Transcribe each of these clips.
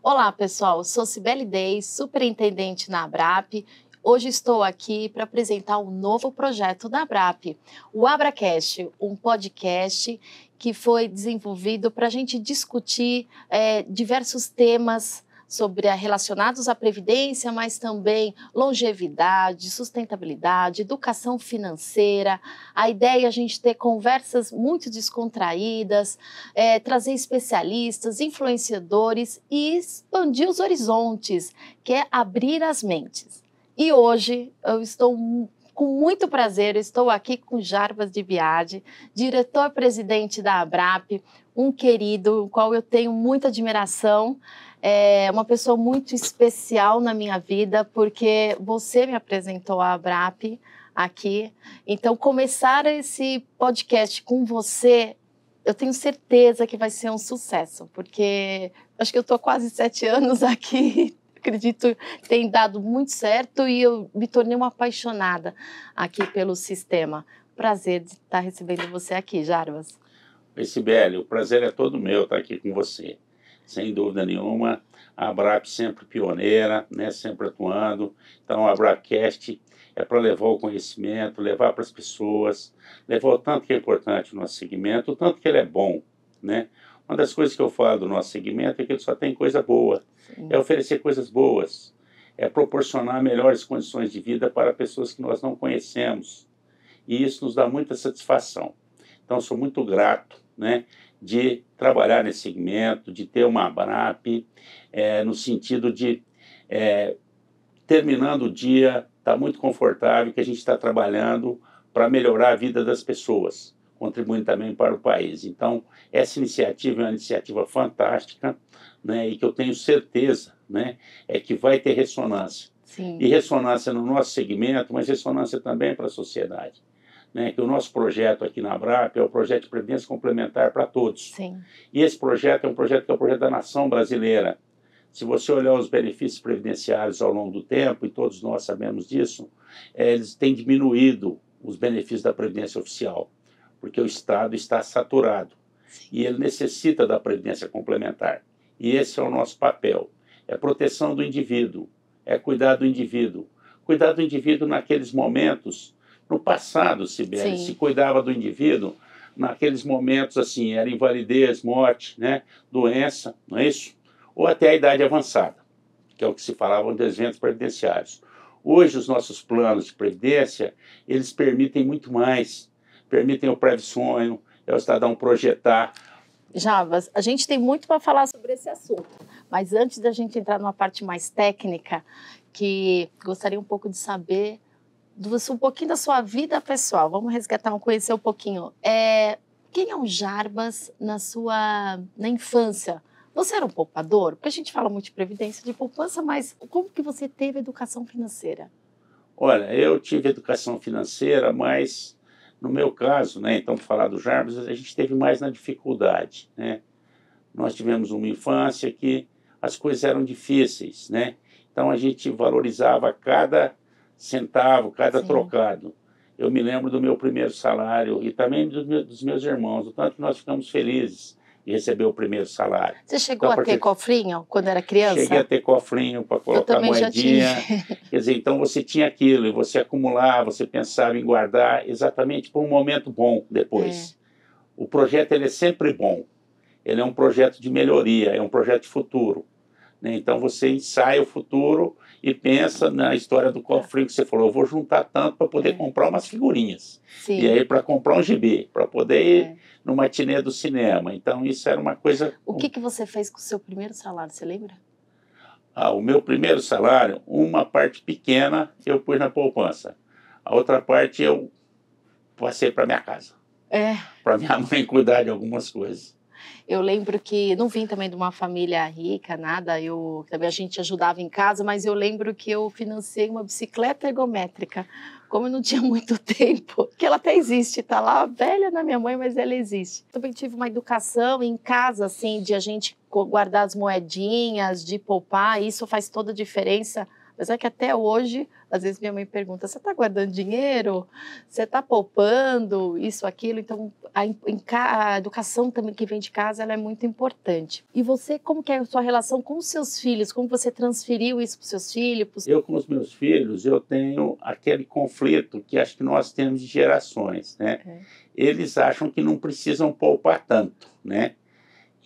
Olá, pessoal. Eu sou Cibele Deis, superintendente na Abrap. Hoje estou aqui para apresentar um novo projeto da Abrap, o AbraCast, um podcast que foi desenvolvido para a gente discutir diversos temas relacionados à previdência, mas também longevidade, sustentabilidade, educação financeira. A ideia é a gente ter conversas muito descontraídas, trazer especialistas, influenciadores e expandir os horizontes, que é abrir as mentes. E hoje eu estou com muito prazer, estou aqui com Jarbas de Biagi, diretor-presidente da Abrap, um querido, o qual eu tenho muita admiração. É uma pessoa muito especial na minha vida, porque você me apresentou a Abrap aqui. Então, começar esse podcast com você, eu tenho certeza que vai ser um sucesso, porque acho que eu estou quase 7 anos aqui, acredito que tem dado muito certo e eu me tornei uma apaixonada aqui pelo sistema. Prazer de estar recebendo você aqui, Jarbas. Oi, Cibele, o prazer é todo meu estar aqui com você. Sem dúvida nenhuma, a Abrap sempre pioneira, né, sempre atuando. Então, a AbraCast é para levar o conhecimento, levar para as pessoas, levar o tanto que é importante o nosso segmento, o tanto que ele é bom, né? Uma das coisas que eu falo do nosso segmento é que ele só tem coisa boa. Sim. É oferecer coisas boas, é proporcionar melhores condições de vida para pessoas que nós não conhecemos. E isso nos dá muita satisfação. Então, sou muito grato, né, de trabalhar nesse segmento, de ter uma Abrap, no sentido de, terminando o dia, está muito confortável, que a gente está trabalhando para melhorar a vida das pessoas, contribuindo também para o país. Então, essa iniciativa é uma iniciativa fantástica, né, e que eu tenho certeza, né, que vai ter ressonância. Sim. E ressonância no nosso segmento, mas ressonância também para a sociedade. Né, que o nosso projeto aqui na Abrap é o projeto de previdência complementar para todos. Sim. E esse projeto é um projeto que é o projeto da nação brasileira. Se você olhar os benefícios previdenciários ao longo do tempo, e todos nós sabemos disso, eles têm diminuído os benefícios da previdência oficial, porque o Estado está saturado. Sim. E ele necessita da previdência complementar. E esse é o nosso papel. É proteção do indivíduo, é cuidar do indivíduo. Cuidar do indivíduo naqueles momentos. No passado, Cibele, se cuidava do indivíduo naqueles momentos assim, era invalidez, morte, né, doença, não é isso? Ou até a idade avançada, que é o que se falava dos eventos previdenciários. Hoje, os nossos planos de previdência, eles permitem muito mais. Permitem o pré-sonho, o cidadão projetar. Jarbas, a gente tem muito para falar sobre esse assunto, mas antes da gente entrar numa parte mais técnica, que gostaria um pouco de saber um pouquinho da sua vida pessoal. Vamos resgatar, conhecer um pouquinho. Quem é o Jarbas na infância? Você era um poupador? Porque a gente fala muito de previdência, de poupança, mas como que você teve educação financeira? Olha, eu tive educação financeira, mas no meu caso, né, então, para falar do Jarbas, a gente teve mais na dificuldade, né? Nós tivemos uma infância que as coisas eram difíceis, né? Então, a gente valorizava cada centavo, cada Sim. trocado. Eu me lembro do meu primeiro salário e também dos meus irmãos, o tanto que nós ficamos felizes de receber o primeiro salário. Você chegou a ter cofrinho quando era criança? Cheguei a ter cofrinho para colocar moedinha. Quer dizer, então você tinha aquilo e você acumulava, você pensava em guardar exatamente para um momento bom depois. O projeto ele é sempre bom. Ele é um projeto de melhoria, é um projeto de futuro. Né? Então você ensaia o futuro e pensa na história do cofrinho que você falou, eu vou juntar tanto para poder comprar umas figurinhas. Sim. E aí para comprar um gibi, para poder ir no matinê do cinema. Então isso era uma coisa... O que você fez com o seu primeiro salário, você lembra? O meu primeiro salário, uma parte pequena eu pus na poupança. A outra parte eu passei para minha casa. Para minha mãe cuidar de algumas coisas. Eu lembro que, não vim também de uma família rica, nada, também a gente ajudava em casa, mas eu lembro que eu financei uma bicicleta ergométrica, como eu não tinha muito tempo, que ela até existe, tá lá, velha na minha mãe, mas ela existe. Também tive uma educação em casa, assim, de a gente guardar as moedinhas, de poupar, isso faz toda a diferença Apesar que até hoje, às vezes minha mãe pergunta, você está guardando dinheiro? Você está poupando? Isso, aquilo. Então, a educação também que vem de casa, ela é muito importante. E você, como que é a sua relação com os seus filhos? Como você transferiu isso para os seus filhos? Eu, com os meus filhos, eu tenho aquele conflito que acho que nós temos de gerações, né? Eles acham que não precisam poupar tanto, né?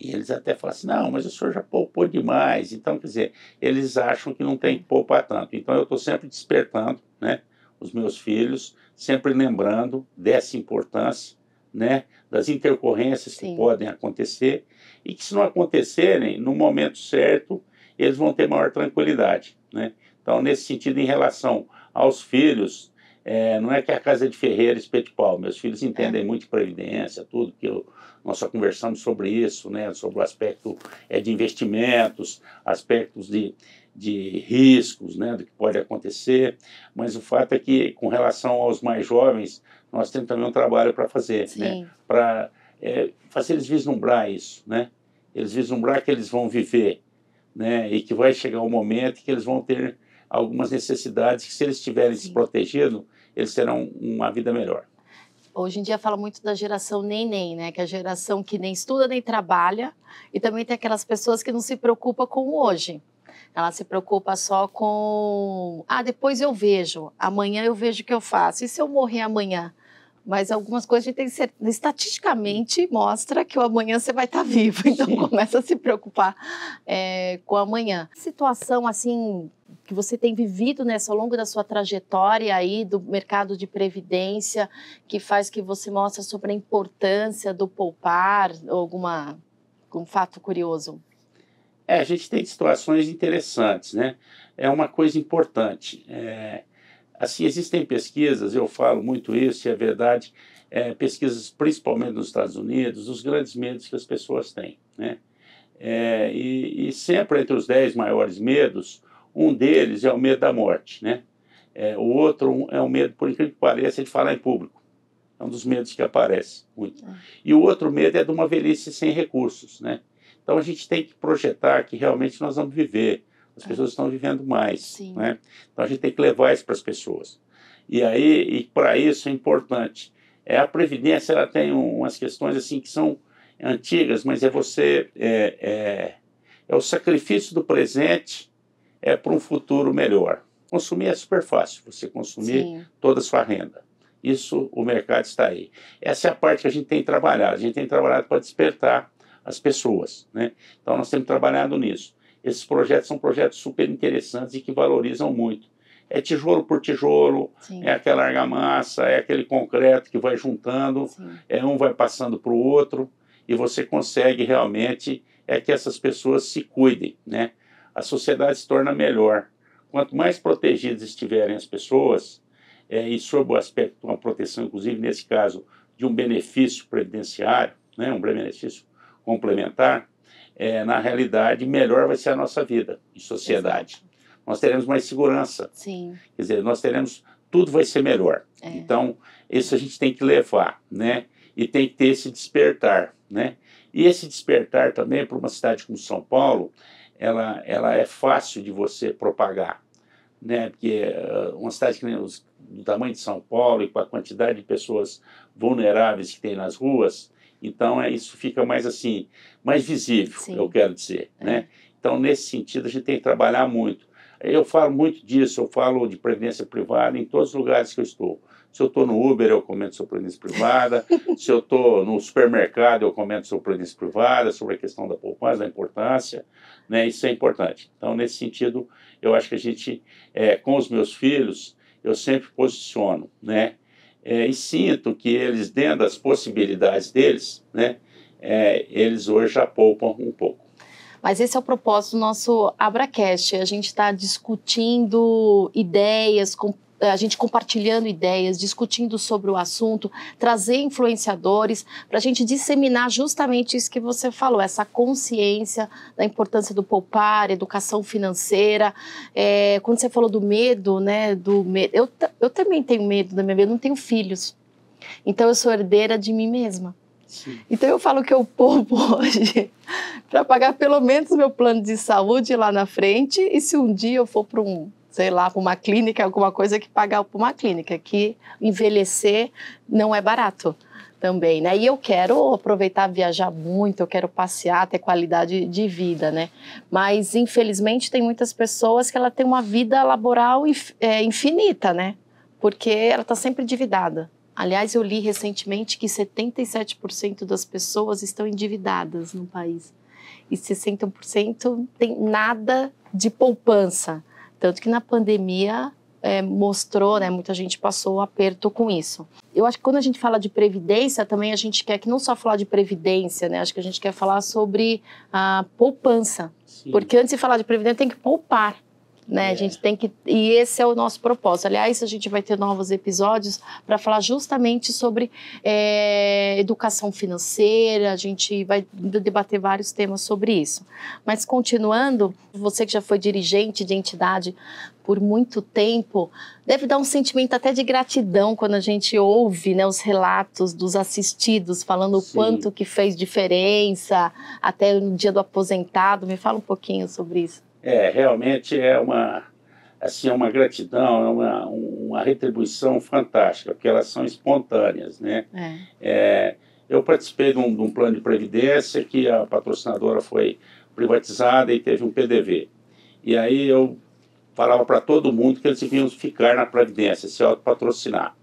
E eles até falam assim, não, mas o senhor já poupou demais. Então, quer dizer, eles acham que não tem que poupar tanto. Então, eu estou sempre despertando, né, os meus filhos, sempre lembrando dessa importância, né, das intercorrências que podem acontecer e que, se não acontecerem, no momento certo, eles vão ter maior tranquilidade, né? Então, nesse sentido, em relação aos filhos, não é que a casa é de ferreiro, espeto de pau. Meus filhos entendem muito de previdência, tudo que nós só conversamos sobre isso, né? Sobre o aspecto de investimentos, aspectos de riscos, né? Do que pode acontecer. Mas o fato é que, com relação aos mais jovens, nós temos também um trabalho para fazer, né? Para fazer eles vislumbrar isso, né? Eles vislumbrar que eles vão viver, né? E que vai chegar um momento que eles vão ter algumas necessidades que, se eles estiverem se protegidos, eles terão uma vida melhor. Hoje em dia fala muito da geração neném, né? Que é a geração que nem estuda nem trabalha, e também tem aquelas pessoas que não se preocupam com o hoje. Ela se preocupa só com, depois eu vejo, amanhã eu vejo o que eu faço. E se eu morrer amanhã? Mas algumas coisas a gente tem que ser, estatisticamente mostra que o amanhã você vai estar vivo, então começa a se preocupar com o amanhã. Situação assim que você tem vivido ao longo da sua trajetória aí do mercado de previdência, que faz que você mostre sobre a importância do poupar, algum fato curioso? A gente tem situações interessantes, né? É uma coisa importante. Assim, existem pesquisas, eu falo muito isso, e é verdade, pesquisas principalmente nos Estados Unidos, os grandes medos que as pessoas têm, né? E sempre entre os 10 maiores medos, um deles é o medo da morte, né? O outro é o medo, por incrível que pareça, de falar em público. É um dos medos que aparece muito. E o outro medo é de uma velhice sem recursos, né? Então, a gente tem que projetar que realmente nós vamos viver. As pessoas estão vivendo mais, né? Então, a gente tem que levar isso para as pessoas. E para isso é importante. A Previdência, ela tem umas questões assim que são antigas, mas é o sacrifício do presente para um futuro melhor. Consumir é super fácil, você consumir toda a sua renda. Isso, o mercado está aí. Essa é a parte que a gente tem trabalhado. A gente tem trabalhado para despertar as pessoas, né? Então, nós temos trabalhado nisso. Esses projetos são projetos super interessantes e que valorizam muito. É tijolo por tijolo, é aquela argamassa, é aquele concreto que vai juntando, um vai passando para o outro, e você consegue realmente que essas pessoas se cuidem, né? A sociedade se torna melhor. Quanto mais protegidas estiverem as pessoas, e sob o aspecto de uma proteção, inclusive nesse caso, de um benefício previdenciário, né? Um benefício complementar, na realidade, melhor vai ser a nossa vida em sociedade. Nós teremos mais segurança. Quer dizer, tudo vai ser melhor. Então, isso a gente tem que levar, né? E tem que ter esse despertar, né? E esse despertar também, para uma cidade como São Paulo, ela é fácil de você propagar, né? Porque uma cidade do tamanho de São Paulo e com a quantidade de pessoas vulneráveis que tem nas ruas, então isso fica mais assim, mais visível, eu quero dizer, né? Então, nesse sentido, a gente tem que trabalhar muito. Eu falo muito disso, eu falo de previdência privada em todos os lugares que eu estou. Se eu estou no Uber, eu comento sobre previdência privada. Se eu estou no supermercado, eu comento sobre previdência privada, sobre a questão da poupança, da importância, né? Isso é importante. Então, nesse sentido, eu acho que a gente, com os meus filhos, eu sempre posiciono, né? E sinto que eles, dentro das possibilidades deles, né? Eles hoje já poupam um pouco. Mas esse é o propósito do nosso AbraCast. A gente está discutindo ideias, a gente compartilhando ideias, discutindo sobre o assunto, trazer influenciadores para a gente disseminar justamente isso que você falou, essa consciência da importância do poupar, educação financeira. Quando você falou do medo, né? Eu também tenho medo da minha vida, eu não tenho filhos. Então eu sou herdeira de mim mesma. Então eu falo que eu poupo hoje para pagar pelo menos o meu plano de saúde lá na frente, e se um dia eu for para um sei lá, para uma clínica, alguma coisa que pagar para uma clínica, que envelhecer não é barato também, né? E eu quero aproveitar, viajar muito, eu quero passear, ter qualidade de vida, né? Mas, infelizmente, tem muitas pessoas que ela tem uma vida laboral infinita, né? Porque ela está sempre endividada. Aliás, eu li recentemente que 77% das pessoas estão endividadas no país. E 60% tem nada de poupança. Tanto que na pandemia mostrou, né, muita gente passou o aperto com isso. Eu acho que quando a gente fala de previdência, também a gente quer que não só falar de previdência, né, acho que a gente quer falar sobre a poupança. Sim. Porque antes de falar de previdência tem que poupar. Né? A gente tem que, e esse é o nosso propósito. Aliás, a gente vai ter novos episódios para falar justamente sobre educação financeira, a gente vai debater vários temas sobre isso. Mas continuando, você que já foi dirigente de entidade por muito tempo, deve dar um sentimento até de gratidão quando a gente ouve, né, os relatos dos assistidos falando o quanto que fez diferença, até no dia do aposentado. Me fala um pouquinho sobre isso. Realmente é uma gratidão, é uma retribuição fantástica, porque elas são espontâneas, né? Eu participei de um plano de previdência que a patrocinadora foi privatizada e teve um PDV. E aí eu falava para todo mundo que eles deviam ficar na previdência, se autopatrocinar.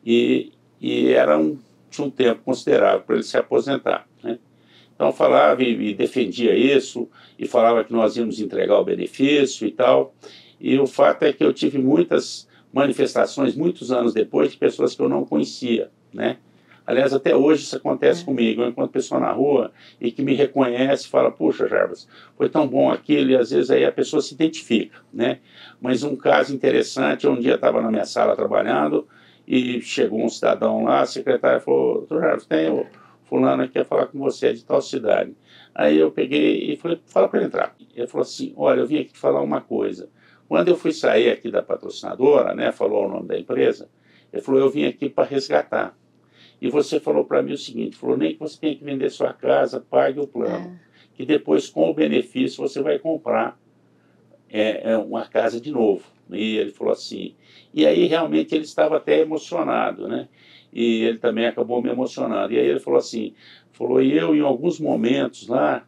E tinha um tempo considerável para eles se aposentar, né? Então falava e defendia isso, e falava que nós íamos entregar o benefício e tal. E o fato é que eu tive muitas manifestações, muitos anos depois, de pessoas que eu não conhecia, né? Aliás, até hoje isso acontece comigo. Eu encontro pessoa na rua e que me reconhece e fala, puxa, Jarbas, foi tão bom aquilo, e às vezes aí a pessoa se identifica, né? Mas um caso interessante, um dia eu estava na minha sala trabalhando e chegou um cidadão lá, a secretária falou, doutor Jarbas, tem o fulano quer falar com você, é de tal cidade. Aí eu peguei e falei, fala para ele entrar. Ele falou assim, olha, eu vim aqui te falar uma coisa. Quando eu fui sair aqui da patrocinadora, né, falou o nome da empresa, ele falou, eu vim aqui para resgatar. E você falou para mim o seguinte, falou, nem que você tenha que vender sua casa, pague o plano, que depois com o benefício você vai comprar uma casa de novo. E ele falou assim, e aí realmente ele estava até emocionado, né? E ele também acabou me emocionando. E aí ele falou assim, e eu em alguns momentos lá,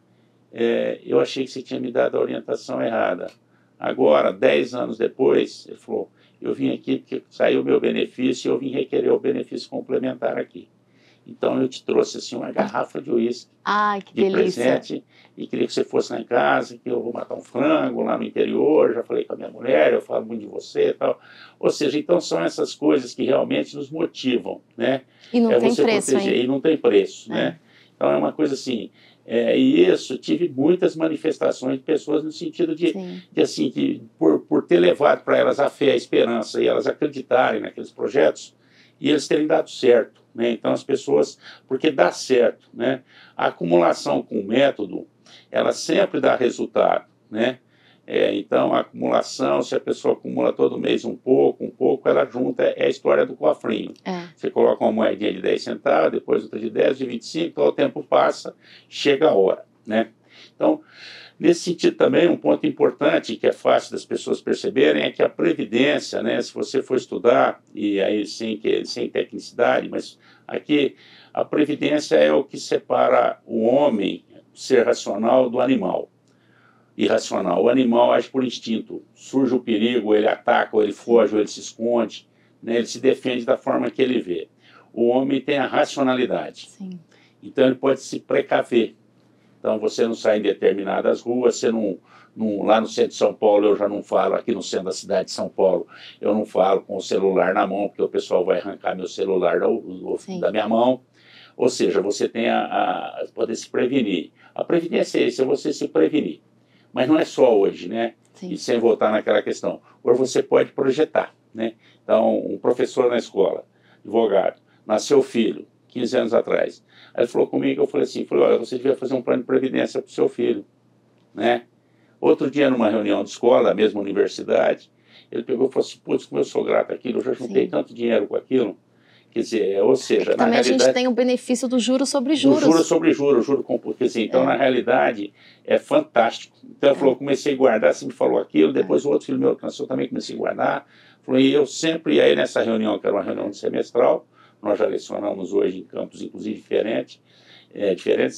eu achei que você tinha me dado a orientação errada. Agora, 10 anos depois, ele falou, eu vim aqui porque saiu o meu benefício e eu vim requerer o benefício complementar aqui. Então eu te trouxe assim uma garrafa de uísque de presente e queria que você fosse lá em casa, que eu vou matar um frango lá no interior, já falei com a minha mulher, eu falo muito de você e tal. Ou seja, então são essas coisas que realmente nos motivam, né? E não tem preço, proteger, hein? E não tem preço, né? Então é uma coisa assim, e isso, tive muitas manifestações de pessoas no sentido de assim, que por ter levado para elas a fé, a esperança e elas acreditarem naqueles projetos e eles terem dado certo, né? Então as pessoas, porque dá certo, né? A acumulação com o método, ela sempre dá resultado, né? Então a acumulação, se a pessoa acumula todo mês um pouco, ela junta, é a história do cofrinho. Você coloca uma moedinha de 10 centavos, depois outra de 10, de 25, então o tempo passa, chega a hora, né? Então, nesse sentido também, um ponto importante que é fácil das pessoas perceberem é que a previdência, né, se você for estudar, e aí sem tecnicidade, mas aqui a previdência é o que separa o homem, ser racional, do animal irracional. O animal age por instinto, surge o perigo, ele ataca, ou ele foge, ou ele se esconde, né, ele se defende da forma que ele vê. O homem tem a racionalidade, então ele pode se precaver. Então você não sai em determinadas ruas, você lá no centro de São Paulo, eu já não falo, aqui no centro da cidade de São Paulo, eu não falo com o celular na mão, porque o pessoal vai arrancar meu celular da minha mão. Ou seja, você tem poder se prevenir. A previdência é isso, é você se prevenir. Mas não é só hoje, né? E sem voltar naquela questão. Hoje você pode projetar, né? Então, um professor na escola, advogado, nasceu filho, 15 anos atrás. Aí ele falou comigo, eu falei assim, olha, você devia fazer um plano de previdência para o seu filho, né? Outro dia, numa reunião de escola, da mesma universidade, ele pegou e falou assim, putz, como eu sou grato àquilo, eu já juntei tanto dinheiro com aquilo, Quer dizer, ou seja, na também realidade... a gente tem o benefício do juros sobre juros. Do juros sobre juros, juro composto. Quer dizer, então, na realidade, é fantástico. Então, ele falou, comecei a guardar, você me falou aquilo, depois o outro filho meu alcançou, também comecei a guardar. Falou, e eu sempre, aí nessa reunião, que era uma reunião semestral, nós já lecionamos hoje em campos, inclusive, diferentes,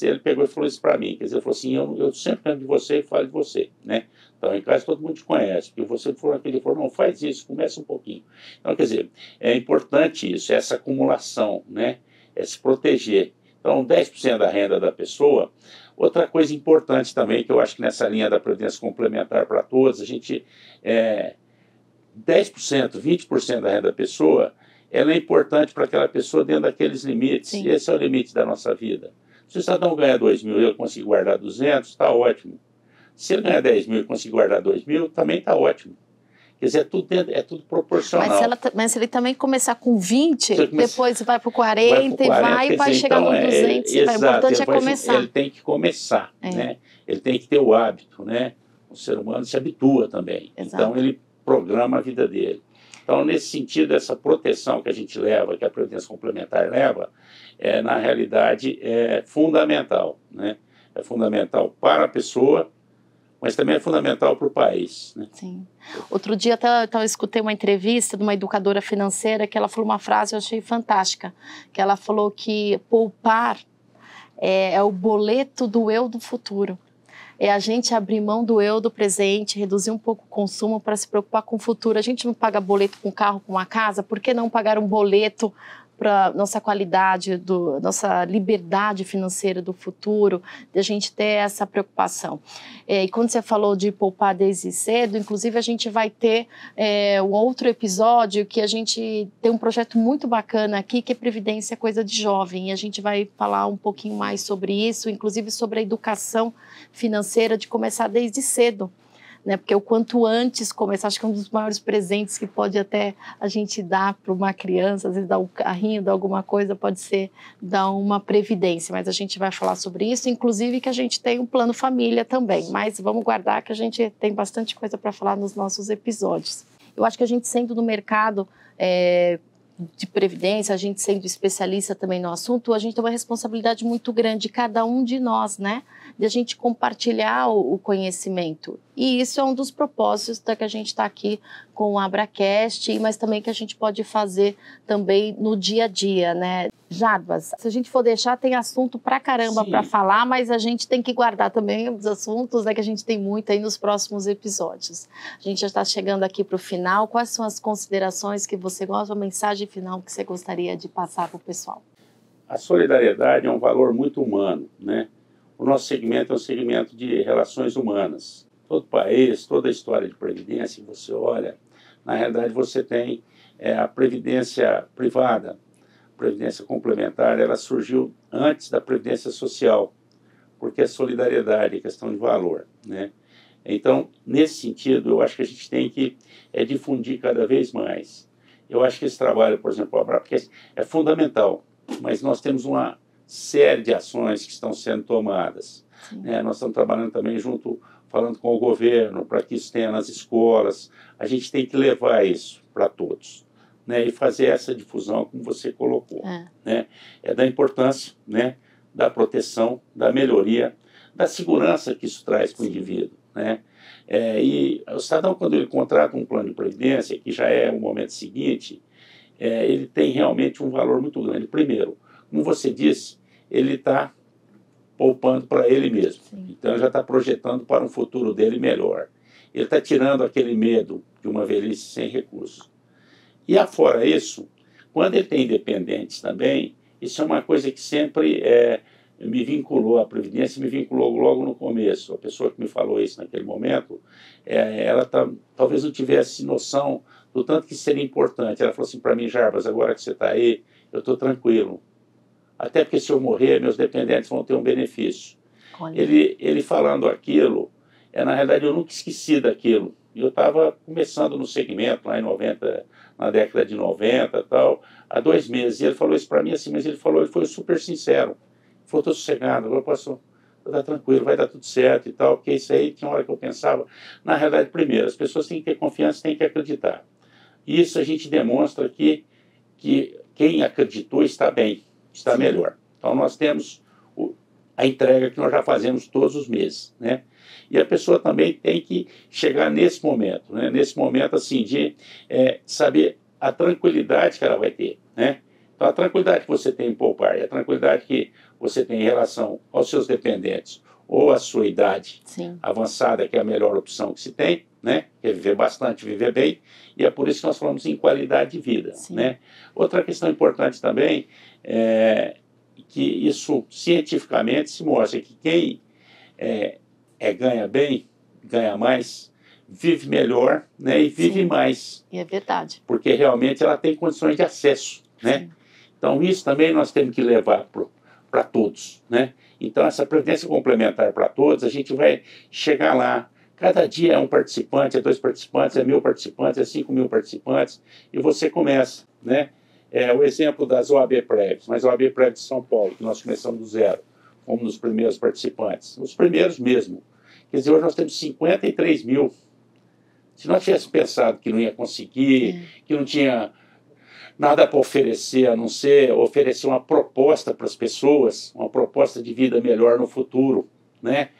ele pegou e falou isso para mim. Quer dizer, ele falou assim, eu sempre lembro de você e falo de você, né? Então, em casa, todo mundo te conhece, porque você falou aquele, ele falou, não, faz isso, começa um pouquinho. Então, quer dizer, é importante isso, essa acumulação, né? É se proteger. Então, 10% da renda da pessoa. Outra coisa importante também, que eu acho que nessa linha da previdência complementar para todos, a gente, 10%, 20% da renda da pessoa, ela é importante para aquela pessoa dentro daqueles limites. Sim. Esse é o limite da nossa vida. Se o cidadão ganha 2 mil e eu consigo guardar 200, está ótimo. Se ele ganhar 10 mil e conseguir guardar 2 mil, também está ótimo. Quer dizer, é tudo proporcional. Mas se ele também começar com 20, depois vai para o 40 e vai chegar no 200. Exato, o importante é começar. Ele tem que começar, né? Ele tem que ter o hábito, né? O ser humano se habitua também. Exato. Então, ele programa a vida dele. Então, nesse sentido, essa proteção que a gente leva, que a Previdência Complementar leva, na realidade, é fundamental, né? É fundamental para a pessoa, mas também é fundamental para o país, né? Sim. Outro dia eu escutei uma entrevista de uma educadora financeira que ela falou uma frase que eu achei fantástica, que ela falou que poupar é o boleto do eu do futuro. É a gente abrir mão do eu do presente, reduzir um pouco o consumo para se preocupar com o futuro. A gente não paga boleto com um carro, com uma casa, por que não pagar um boleto para nossa qualidade, nossa liberdade financeira do futuro, de a gente ter essa preocupação. E quando você falou de poupar desde cedo, inclusive a gente vai ter um outro episódio que a gente tem um projeto muito bacana aqui, que é Previdência Coisa de Jovem, e a gente vai falar um pouquinho mais sobre isso, inclusive sobre a educação financeira de começar desde cedo. Né, porque o quanto antes começar, acho que é um dos maiores presentes que pode até a gente dar para uma criança, às vezes dar um carrinho, dar alguma coisa, pode ser dar uma previdência, mas a gente vai falar sobre isso, inclusive que a gente tem um plano família também, mas vamos guardar que a gente tem bastante coisa para falar nos nossos episódios. Eu acho que a gente sendo no mercado de previdência, a gente sendo especialista também no assunto, a gente tem uma responsabilidade muito grande, cada um de nós, né? De a gente compartilhar o conhecimento. E isso é um dos propósitos da que a gente está aqui com o Abracast, mas também que a gente pode fazer também no dia a dia, né? Jarbas, se a gente for deixar, tem assunto pra caramba para falar, mas a gente tem que guardar também os assuntos, né, que a gente tem muito aí nos próximos episódios. A gente já está chegando aqui para o final. Quais são as considerações que você gosta, a mensagem final que você gostaria de passar para o pessoal? A solidariedade é um valor muito humano, né? O nosso segmento é um segmento de relações humanas. Todo país, toda a história de previdência que você olha, na realidade você tem a previdência privada. Previdência complementar, ela surgiu antes da previdência social, porque a solidariedade é questão de valor, né? Então, nesse sentido, eu acho que a gente tem que difundir cada vez mais. Eu acho que esse trabalho, por exemplo, o Abrap, é fundamental, mas nós temos uma série de ações que estão sendo tomadas, né? Nós estamos trabalhando também falando com o governo, para que isso tenha nas escolas. A gente tem que levar isso para todos. Né, e fazer essa difusão, como você colocou, né, da importância, né, da proteção, da melhoria, da segurança que isso traz para o indivíduo, né, e o cidadão, quando ele contrata um plano de previdência, que já é o momento seguinte, ele tem realmente um valor muito grande. Primeiro, como você disse, ele está poupando para ele mesmo, então ele já está projetando para um futuro dele melhor, ele está tirando aquele medo de uma velhice sem recursos. E afora isso, quando ele tem dependentes também, isso é uma coisa que sempre me vinculou, a Previdência me vinculou logo no começo. A pessoa que me falou isso naquele momento, ela talvez não tivesse noção do tanto que seria importante. Ela falou assim para mim, Jarbas, agora que você está aí, eu estou tranquilo. Até porque se eu morrer, meus dependentes vão ter um benefício. Ele falando aquilo, na realidade eu nunca esqueci daquilo. E eu estava começando no segmento, lá em 90, na década de 90 e tal, há 2 meses. E ele falou isso para mim assim, mas ele foi super sincero. Ele falou, estou sossegado, agora posso estar tranquilo, vai dar tudo certo e tal, porque isso aí tinha uma hora que eu pensava. Na realidade, primeiro, as pessoas têm que ter confiança, têm que acreditar. E isso a gente demonstra que quem acreditou está bem, está melhor. Então, nós temos a entrega que nós já fazemos todos os meses, né? E a pessoa também tem que chegar nesse momento, né? Nesse momento, assim, de saber a tranquilidade que ela vai ter, né? Então, a tranquilidade que você tem em poupar e a tranquilidade que você tem em relação aos seus dependentes ou à sua idade avançada, que é a melhor opção que se tem, né? Que é viver bastante, viver bem, e é por isso que nós falamos em qualidade de vida, né? Outra questão importante também é que isso cientificamente se mostra que quem ganha bem, ganha mais, vive melhor, né? E vive mais. E é verdade. Porque realmente ela tem condições de acesso, né? Então isso também nós temos que levar para todos, né? Então essa previdência complementar para todos, a gente vai chegar lá. Cada dia é um participante, é 2 participantes, é 1.000 participantes, é 5.000 participantes, e você começa, né? O exemplo das OAB Prévios, mas a OAB Prévio de São Paulo, que nós começamos do zero, fomos nos primeiros participantes, os primeiros mesmo. Quer dizer, hoje nós temos 53.000. Se nós tivéssemos pensado que não ia conseguir, que não tinha nada para oferecer, a não ser oferecer uma proposta para as pessoas, uma proposta de vida melhor no futuro, né?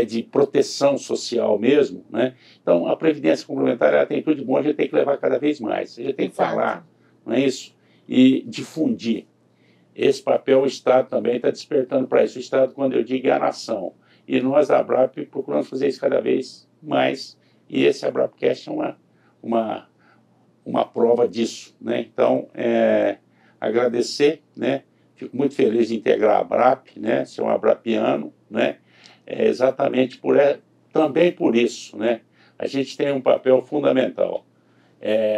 De proteção social mesmo, né? Então, a Previdência Complementar ela tem tudo de bom, a gente tem que levar cada vez mais, a gente tem que falar, não é isso? E difundir. Esse papel o Estado também está despertando para isso. O Estado, quando eu digo, é a nação. E nós, da ABRAP, procuramos fazer isso cada vez mais, e esse ABRAPcast é uma prova disso, né? Então, agradecer, né? Fico muito feliz de integrar a ABRAP, né? Ser um abrapiano, né? Exatamente também por isso, né? A gente tem um papel fundamental.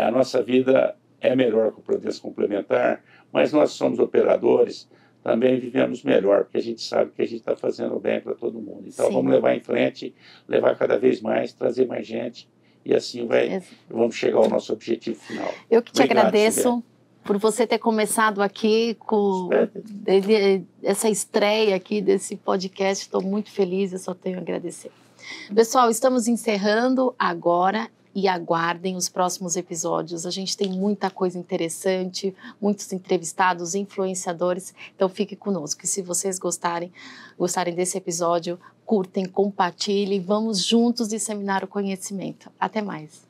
A nossa vida é melhor com previdência complementar, mas nós somos operadores, também vivemos melhor, porque a gente sabe que a gente está fazendo bem para todo mundo. Então, vamos levar em frente, levar cada vez mais, trazer mais gente, e assim vamos chegar ao nosso objetivo final. Eu que te agradeço por você ter começado aqui com essa estreia aqui desse podcast. Estou muito feliz, eu só tenho a agradecer. Pessoal, estamos encerrando agora e aguardem os próximos episódios. A gente tem muita coisa interessante, muitos entrevistados, influenciadores, então fique conosco. E se vocês gostarem desse episódio, curtem, compartilhem, vamos juntos disseminar o conhecimento. Até mais.